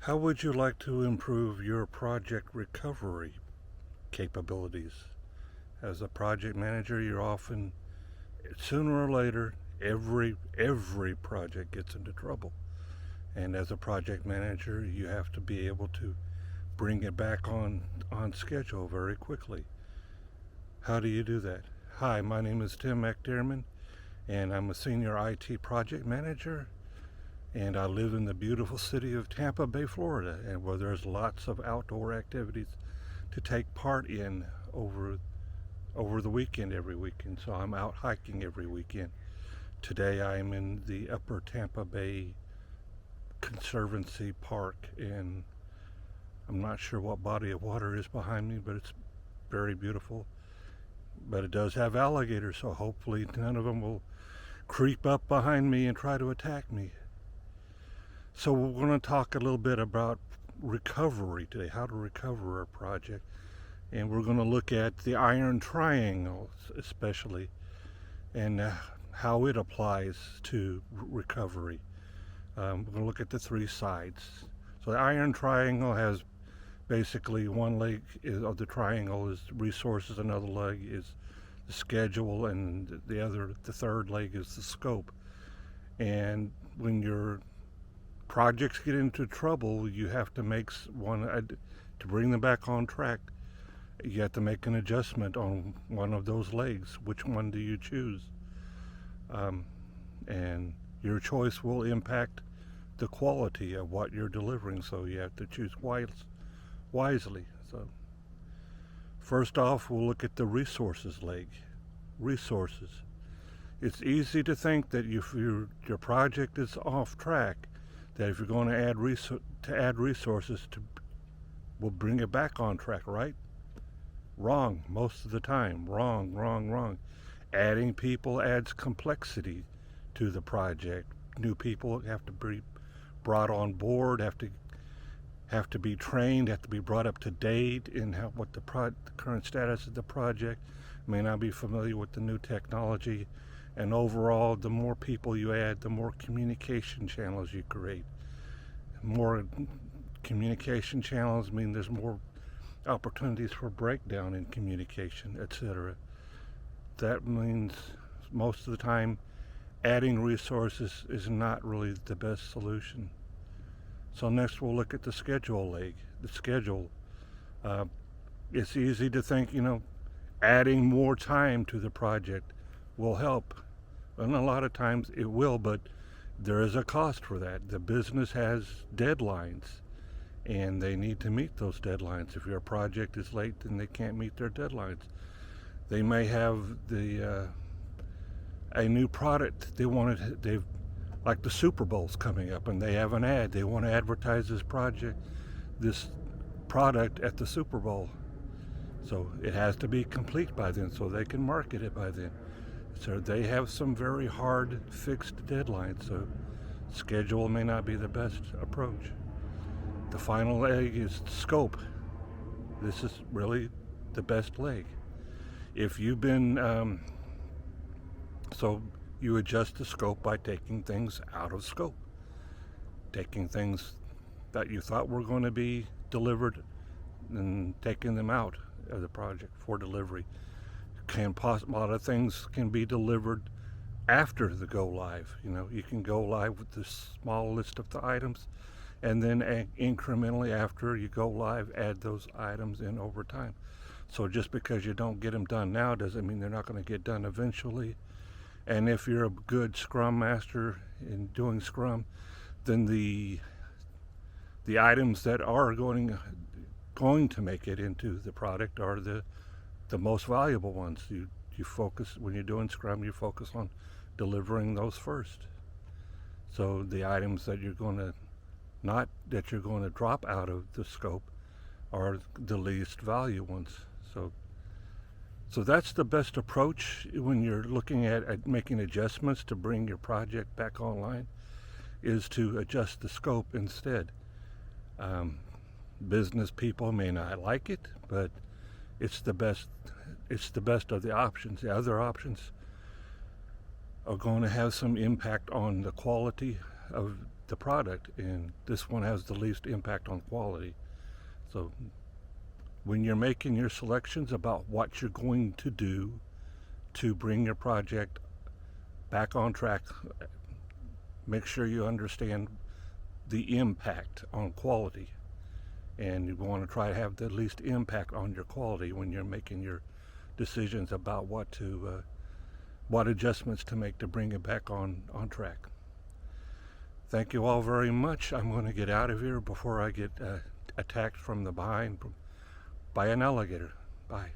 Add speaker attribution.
Speaker 1: How would you like to improve your project recovery capabilities? As a project manager, you're often, sooner or later, every project gets into trouble. And as a project manager, you have to be able to bring it back on schedule very quickly. How do you do that? Hi, my name is Tim McDermott, and I'm a senior IT project manager, and I live in the beautiful city of Tampa Bay, Florida, and where there's lots of outdoor activities to take part in over the weekend every weekend. So I'm out hiking every weekend. Today I'm in the Upper Tampa Bay Conservancy Park, and I'm not sure what body of water is behind me, but it's very beautiful. But it does have alligators, so hopefully none of them will creep up behind me and try to attack me. So we're going to talk a little bit about recovery today, how to recover a project. And we're going to look at the iron triangle especially, and how it applies to recovery. We're going to look at the three sides. So the iron triangle has basically one leg of the triangle is resources, another leg is the schedule, and the third leg is the scope. And when your projects get into trouble, you have to make to bring them back on track. You have to make an adjustment on one of those legs. Which one do you choose? And your choice will impact the quality of what you're delivering, so you have to choose wisely. So first off, we'll look at the resources leg. Resources. It's easy to think that if your project is off track, that if you're going to add resources will bring it back on track, right? Wrong, most of the time. Wrong. Adding people adds complexity to the project. New people have to be brought on board, have to be trained, have to be brought up to date in what the current status of the project. May not be familiar with the new technology. And overall, the more people you add, the more communication channels you create. More communication channels mean there's more opportunities for breakdown in communication, etc. That means most of the time adding resources is not really the best solution. So next we'll look at the schedule leg. The schedule. It's easy to think, adding more time to the project will help. And a lot of times it will, but there is a cost for that. The business has deadlines, and they need to meet those deadlines. If your project is late, then they can't meet their deadlines. They may have a new product they've like the Super Bowl's coming up, and they have an ad. They want to advertise this product at the Super Bowl. So it has to be complete by then, so they can market it by then. So they have some very hard fixed deadlines, so schedule may not be the best approach. The final leg is scope. This is really the best leg. If you've been, so you adjust the scope by taking things out of scope. Taking things that you thought were going to be delivered and taking them out of the project for delivery. A lot of things can be delivered after the go live. You can go live with this small list of the items, and then incrementally after you go live, add those items in over time. So just because you don't get them done now doesn't mean they're not going to get done eventually. And if you're a good Scrum Master in doing Scrum, then the items that are going to make it into the product are the most valuable ones. You focus, when you're doing Scrum, you focus on delivering those first. So the items that you're going to drop out of the scope are the least value ones. So that's the best approach when you're looking at making adjustments to bring your project back online, is to adjust the scope instead. Business people may not like it, but it's the best of the options. The other options are going to have some impact on the quality of the product, and this one has the least impact on quality. So when you're making your selections about what you're going to do to bring your project back on track, make sure you understand the impact on quality, and you want to try to have the least impact on your quality when you're making your decisions about what adjustments to make to bring it back on track. Thank you all very much. I'm going to get out of here before I get attacked from the behind by an alligator. Bye.